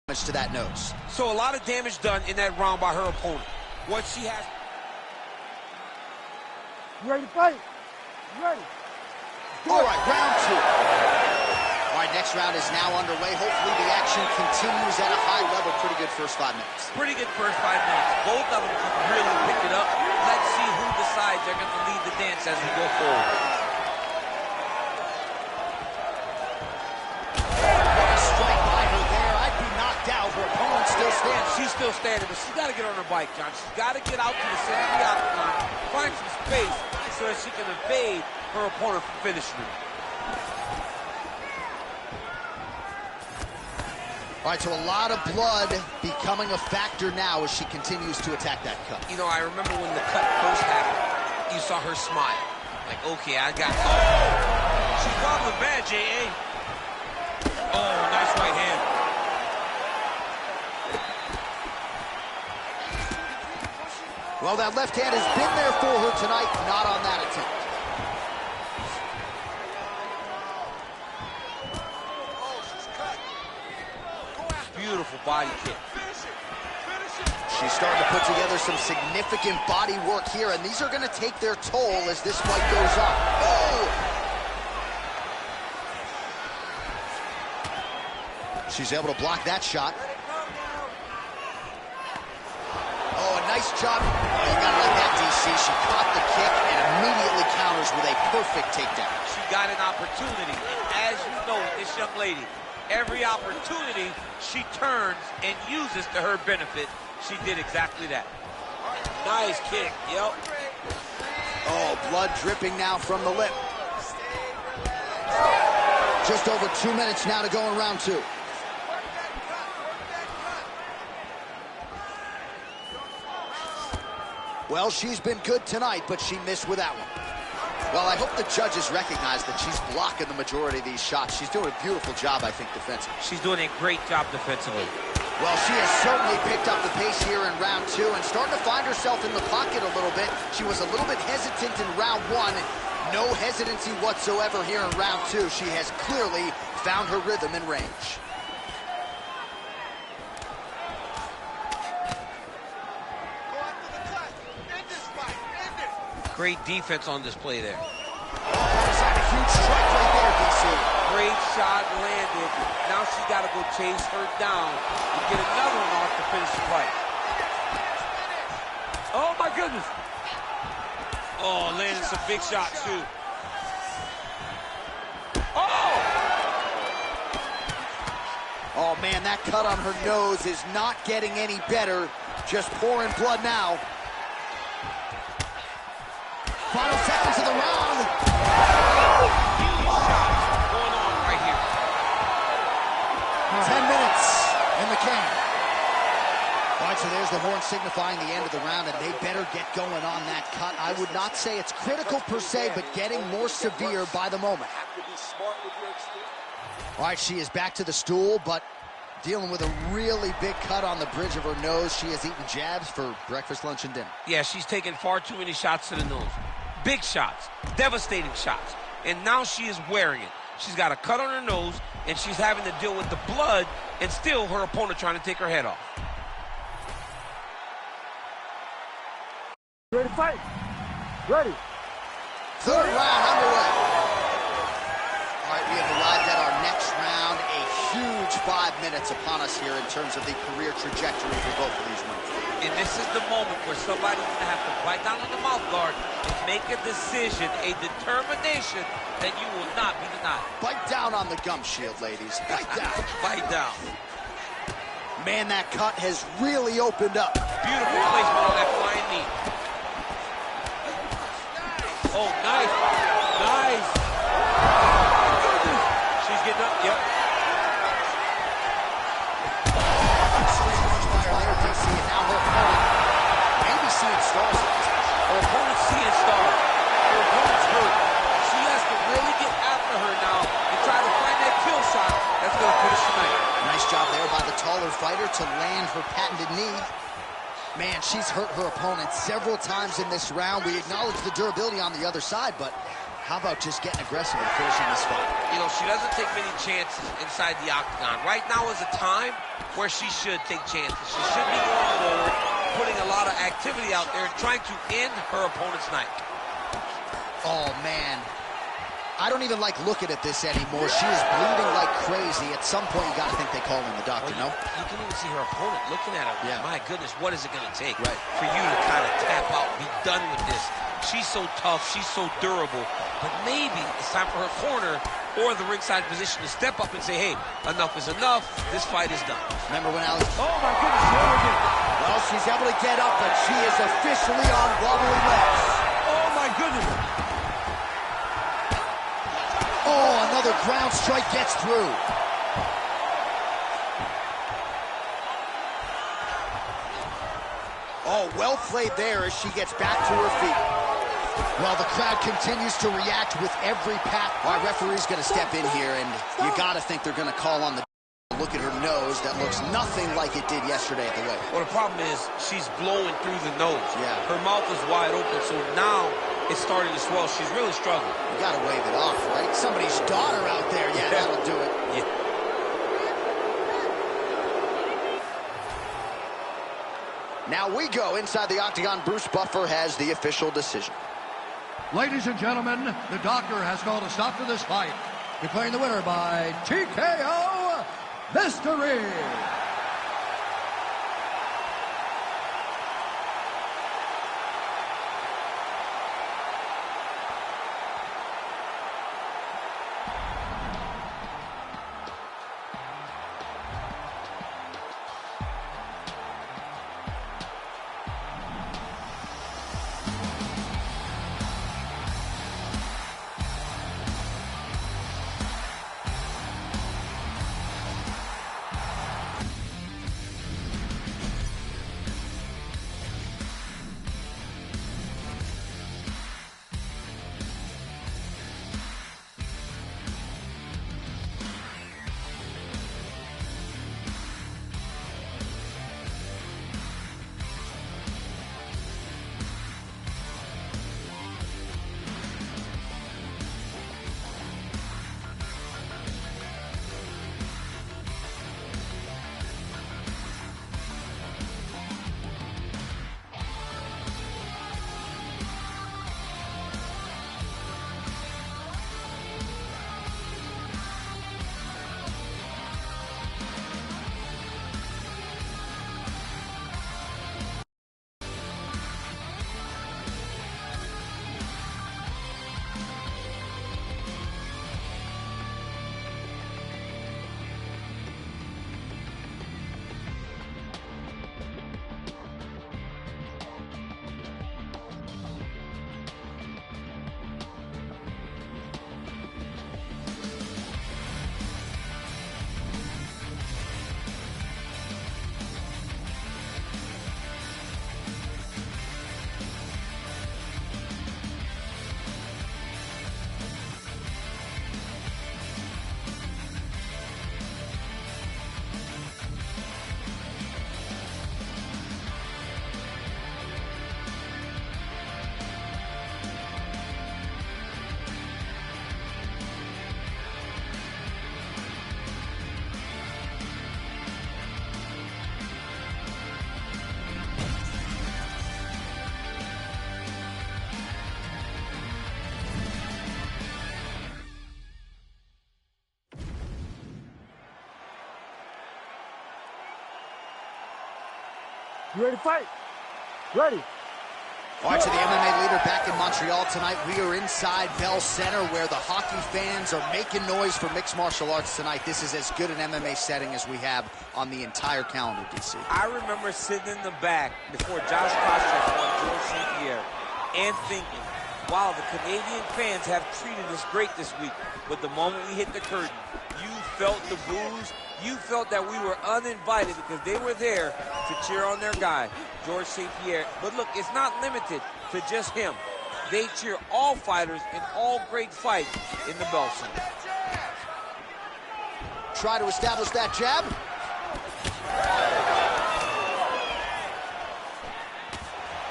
to that nose. So a lot of damage done in that round by her opponent. What she has. You ready to fight? You ready? All right, round two. All right, next round is now underway. Hopefully the action continues at a high level. Pretty good first 5 minutes. Pretty good first 5 minutes. Both of them really picked it up. Let's see who decides they're going to lead the dance as we go forward. What a strike by her there. I'd be knocked out. Her opponent still stands. She's still standing, but she's got to get on her bike, John. She's got to get out to the center of the octagon, find some space so that she can evade her opponent from finishing her. All right, so a lot of blood becoming a factor now as she continues to attack that cut. You know, I remember when the cut first happened, you saw her smile. Like, okay, I got it. Oh! She's wobbling bad, J.A. Oh, nice right hand. Well, that left hand has been there for her tonight, not on that attempt. Beautiful body kick. She's starting to put together some significant body work here, and these are going to take their toll as this fight goes on. Oh! She's able to block that shot. Oh, a nice job. Oh, you got to like that, DC. She caught the kick and immediately counters with a perfect takedown. She got an opportunity, and as you know, this young lady, every opportunity she turns and uses to her benefit. She did exactly that. Nice kick, yep. Oh, blood dripping now from the lip. Just over 2 minutes now to go in round two. Well, she's been good tonight, but she missed with that one. Well, I hope the judges recognize that she's blocking the majority of these shots. She's doing a beautiful job, I think, defensively. She's doing a great job defensively. Well, she has certainly picked up the pace here in round two and starting to find herself in the pocket a little bit. She was a little bit hesitant in round one. No hesitancy whatsoever here in round two. She has clearly found her rhythm and range. Great defense on display there. She's had a huge strike right there, DC. Great shot landed. Now she's got to go chase her down and get another one off to finish the fight. Oh, my goodness. Oh, landed some big shots, too. Oh! Oh, man, that cut on her nose is not getting any better. Just pouring blood now. Final seconds of the round. Huge shots going on right here. 10 minutes in the can. All right, so there's the horn signifying the end of the round, and they better get going on that cut. I would not say it's critical per se, but getting more severe by the moment. All right, she is back to the stool, but dealing with a really big cut on the bridge of her nose. She has eaten jabs for breakfast, lunch, and dinner. Yeah, she's taken far too many shots to the nose. Big shots, devastating shots, and now she is wearing it. She's got a cut on her nose, and she's having to deal with the blood, and still her opponent trying to take her head off. Ready to fight? Ready. Third round underway. All right, we have arrived at our next round. A huge 5 minutes upon us here in terms of the career trajectory for both of these women. And this is the moment where somebody's going to have to bite down on the mouth guard and make a decision, a determination that you will not be denied. Bite down on the gum shield, ladies. Bite down. Bite down. Man, that cut has really opened up. Beautiful placement on that flying knee. Oh, nice. Nice. She's getting up. Yep. Her opponent's seeing stars. Her opponent's hurt. She has to really get after her now and try to find that kill shot that's going to finish tonight. Nice job there by the taller fighter to land her patented knee. Man, she's hurt her opponent several times in this round. We acknowledge the durability on the other side, but how about just getting aggressive and finishing this fight? You know, she doesn't take many chances inside the octagon. Right now is a time where she should take chances. She should be going forward, putting a lot of activity out there, trying to end her opponent's night. Oh, man. I don't even like looking at this anymore. She is bleeding like crazy. At some point, you got to think they call in the doctor, well, no? You can even see her opponent looking at her. Yeah. My goodness, what is it going to take for you to kind of tap out, be done with this? She's so tough. She's so durable. But maybe it's time for her corner or the ringside position to step up and say, hey, enough is enough. This fight is done. Remember when Alex... Oh, my goodness. Well, she's able to get up, but she is officially on wobbly legs. Oh, my goodness. Oh, another ground strike gets through. Oh, well played there as she gets back to her feet. Well, the crowd continues to react with every pat. Our referee's going to step in here, and you got to think they're going to call on the... Look at her nose. That looks nothing like it did yesterday at the weigh. Well, the problem is she's blowing through the nose. Yeah. Her mouth is wide open, so now it's starting to swell. She's really struggling. You got to wave it off, right? Somebody's daughter out there. Yeah, that'll do it. Yeah. Now we go inside the octagon. Bruce Buffer has the official decision. Ladies and gentlemen, the doctor has called a stop to this fight, declaring the winner by TKO victory. You ready to fight? Ready. All right, so the MMA leader back in Montreal tonight. We are inside Bell Center where the hockey fans are making noise for mixed martial arts tonight. This is as good an MMA setting as we have on the entire calendar, DC. I remember sitting in the back before Josh Koscheck won George St. Pierre and thinking, wow, the Canadian fans have treated us great this week. But the moment we hit the curtain, you felt the boos. You felt that we were uninvited because they were there to cheer on their guy, George St. Pierre. But look, it's not limited to just him. They cheer all fighters in all great fights in the Bell Center. Try to establish that jab.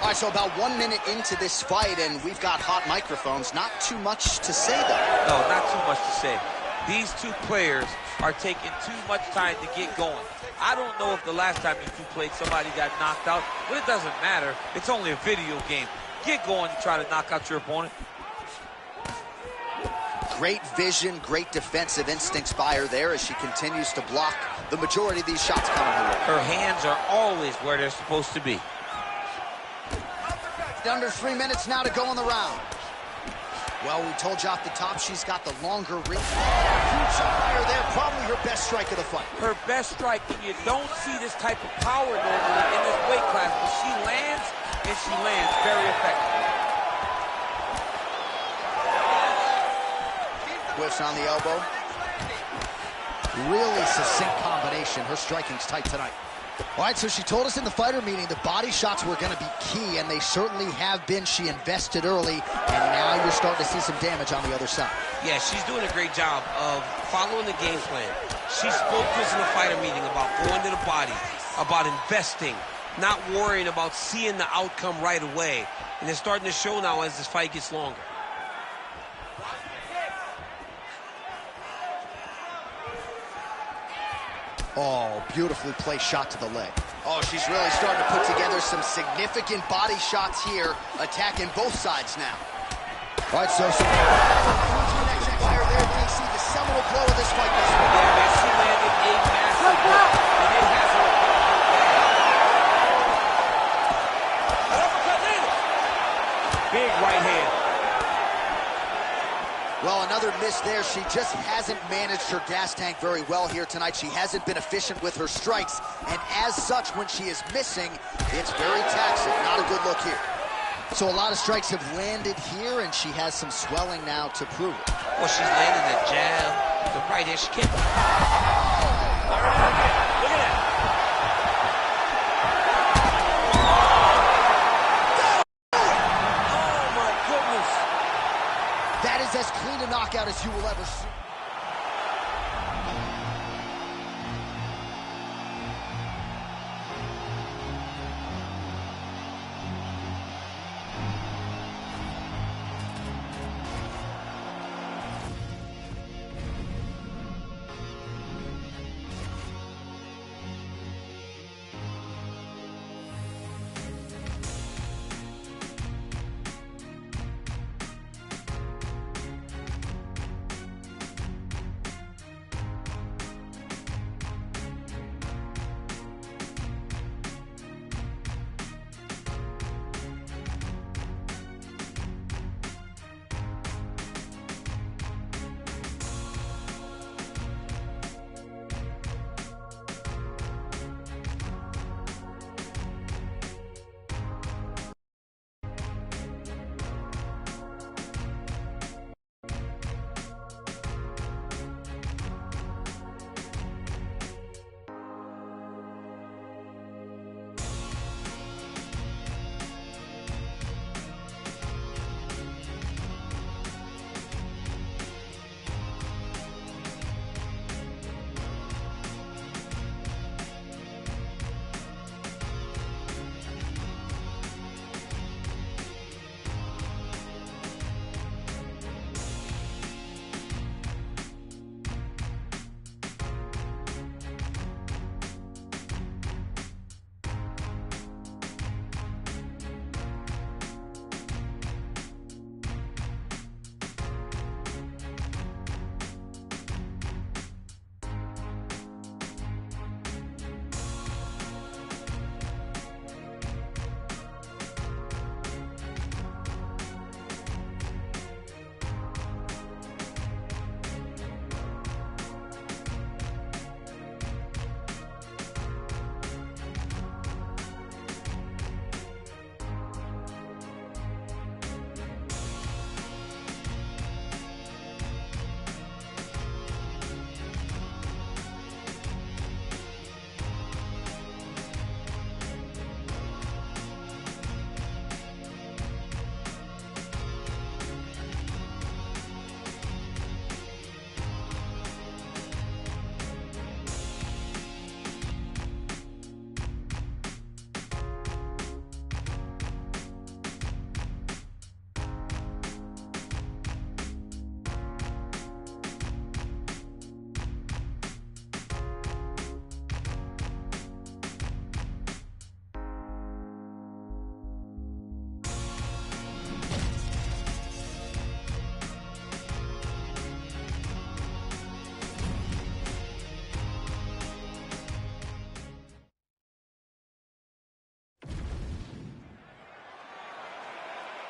All right, so about 1 minute into this fight, and we've got hot microphones. Not too much to say, though. No, not too much to say. These two players are taking too much time to get going. I don't know if the last time you two played somebody got knocked out, but it doesn't matter. It's only a video game. Get going and try to knock out your opponent. Great vision, great defensive instincts by her there as she continues to block the majority of these shots coming her way. Her hands are always where they're supposed to be. Under 3 minutes now to go in the round. Well, we told you off the top, she's got the longer reach. Huge fire there, probably her best strike of the fight. Her best strike, and you don't see this type of power normally in this weight class, but she lands, and she lands very effectively. Whiffs on the elbow. Really succinct combination. Her striking's tight tonight. All right, so she told us in the fighter meeting the body shots were going to be key, and they certainly have been. She invested early, and now you're starting to see some damage on the other side. Yeah, she's doing a great job of following the game plan. She spoke to us in the fighter meeting about going to the body, about investing, not worrying about seeing the outcome right away. And it's starting to show now as this fight gets longer. Oh, beautifully placed shot to the leg. Oh, she's really starting to put together some significant body shots here, attacking both sides now. All right, so next fire there. Then you see the seminal blow of this fight. Yeah, she landed a massive hook, and it has her. An uppercut landed. Big right hand. Well, another miss there. She just hasn't managed her gas tank very well here tonight. She hasn't been efficient with her strikes, and as such, when she is missing, it's very taxing. Not a good look here. So a lot of strikes have landed here, and she has some swelling now to prove it. Well, she's landing the jab, the right hand. She can't. Look at that. Oh, my goodness. That is as clean a knockout as you will ever see.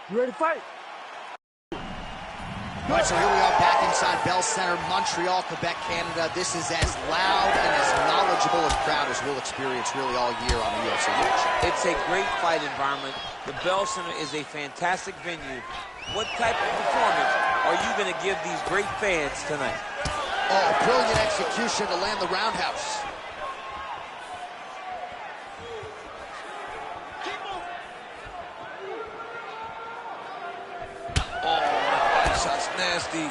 You ready to fight? All right, so here we are back inside Bell Center, Montreal, Quebec, Canada. This is as loud and as knowledgeable a crowd as we'll experience really all year on the UFC match. It's a great fight environment. The Bell Center is a fantastic venue. What type of performance are you going to give these great fans tonight? Oh, brilliant execution to land the roundhouse. Shot's nasty.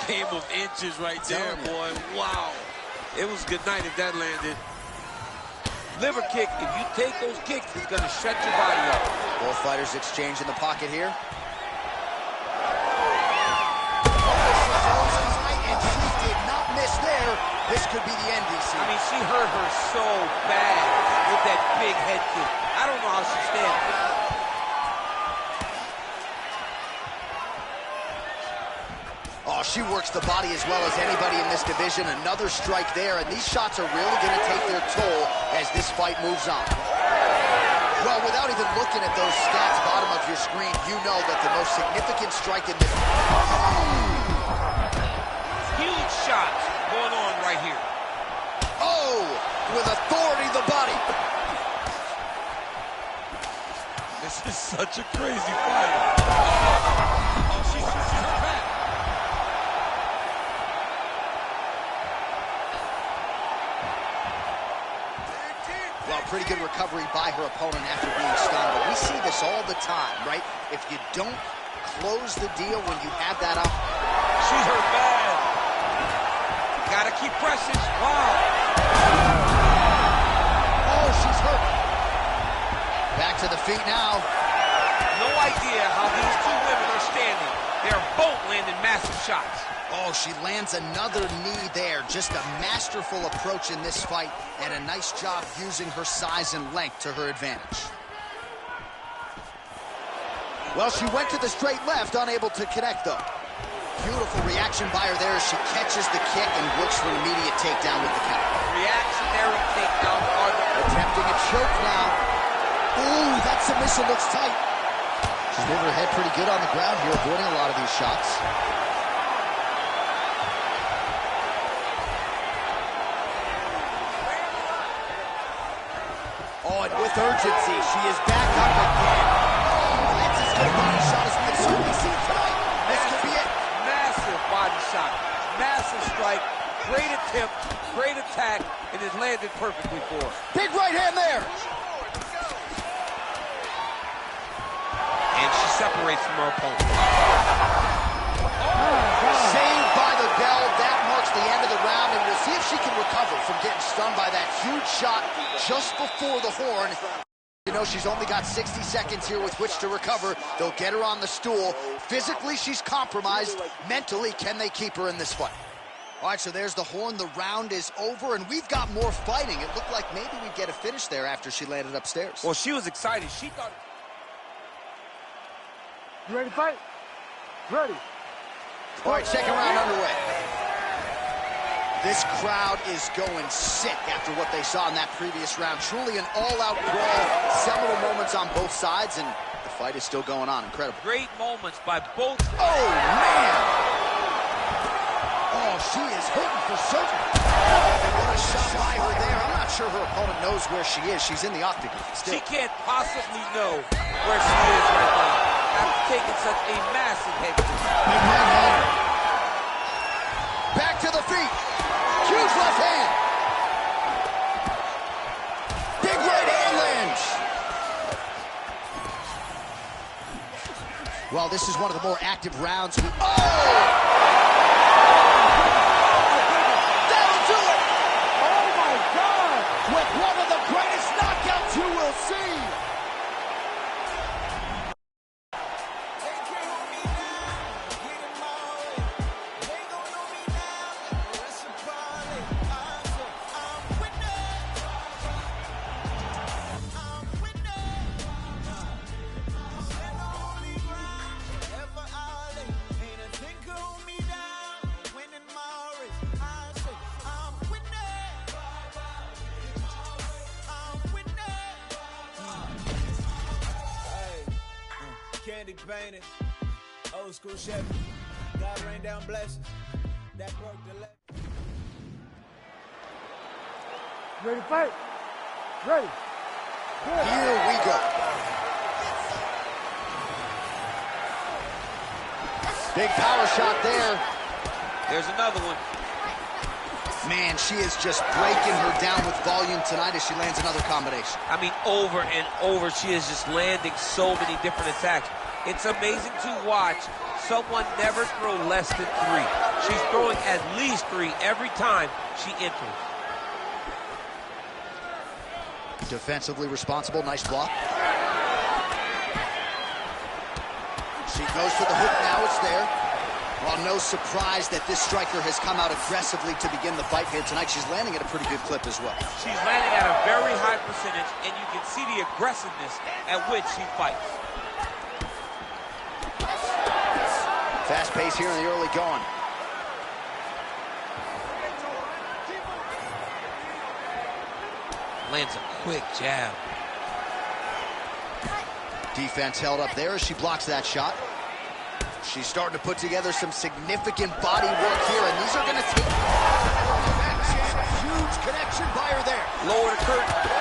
Game of inches right there, boy. Wow. It was good night if that landed. Liver kick, if you take those kicks, it's going to shut your body up. Both fighters exchange in the pocket here. And she did not miss there. This could be the end, DC. I mean, she hurt her so bad with that big head kick. I don't know how she stands. Oh, she works the body as well as anybody in this division. Another strike there, and these shots are really going to take their toll as this fight moves on. Well, without even looking at those stats bottom of your screen, you know that the most significant strike in this... Huge shots going on right here. Oh, with authority the body. This is such a crazy fight. Oh, she's hurt back. Well, pretty good recovery by her opponent after being stunned, but we see this all the time, right? If you don't close the deal when you have that up. She's hurt bad. Gotta keep pressing. Wow. Oh, she's hurt. Back to the feet now. No idea how these two women are standing. They're both landing massive shots. Oh, she lands another knee there. Just a masterful approach in this fight, and a nice job using her size and length to her advantage. Well, she went to the straight left, unable to connect, though. Beautiful reaction by her there as she catches the kick and looks for an immediate takedown with the counter. Reactionary takedowns are the... Attempting a choke now. Ooh, that submission looks tight. She's moving her head pretty good on the ground here, avoiding a lot of these shots. Oh, and with urgency, she is back up again. Oh, that's as good a body shot as we have certainly seen tonight. This could be it. Massive body shot. Massive strike. Great attempt. Great attack. And it landed perfectly for her. Big right hand there. And she separates from her opponent. Saved by the bell. That marks the end of the round, and we'll see if she can recover from getting stunned by that huge shot just before the horn. You know, she's only got 60 seconds here with which to recover. They'll get her on the stool. Physically, she's compromised. Mentally, can they keep her in this fight? All right, so there's the horn. The round is over, and we've got more fighting. It looked like maybe we'd get a finish there after she landed upstairs. Well, she was excited. She thought... You ready to fight? Ready. All right, second round underway. This crowd is going sick after what they saw in that previous round. Truly an all-out brawl. Several moments on both sides, and the fight is still going on. Incredible. Great moments by both... Oh, man! Oh, she is hurting for certain. What a shot by her there. I'm not sure her opponent knows where she is. She's in the octagon still. She can't possibly know where she is right now after taking such a massive head kick. Big right hand. Back to the feet. Huge left hand. Big right hand lands. Well, this is one of the more active rounds. Oh! That'll do it! Oh, my God! With one of the greatest knockouts you will see. candy painted. Old school Chevy. God rain down blessings. That broke the leg. Ready to fight? Ready. Good. Here we go. Big power shot there. There's another one. Man, she is just breaking her down with volume tonight as she lands another combination. I mean, over and over, she is just landing so many different attacks. It's amazing to watch someone never throw less than 3. She's throwing at least 3 every time she enters. Defensively responsible, nice block. She goes for the hook now, it's there. Well, no surprise that this striker has come out aggressively to begin the fight here tonight. She's landing at a pretty good clip as well. She's landing at a very high percentage, and you can see the aggressiveness at which she fights. Fast pace here in the early going. Lands a quick jab. Defense held up there as she blocks that shot. She's starting to put together some significant body work here, and these are going to take... Huge connection by her there. Lower the curtain.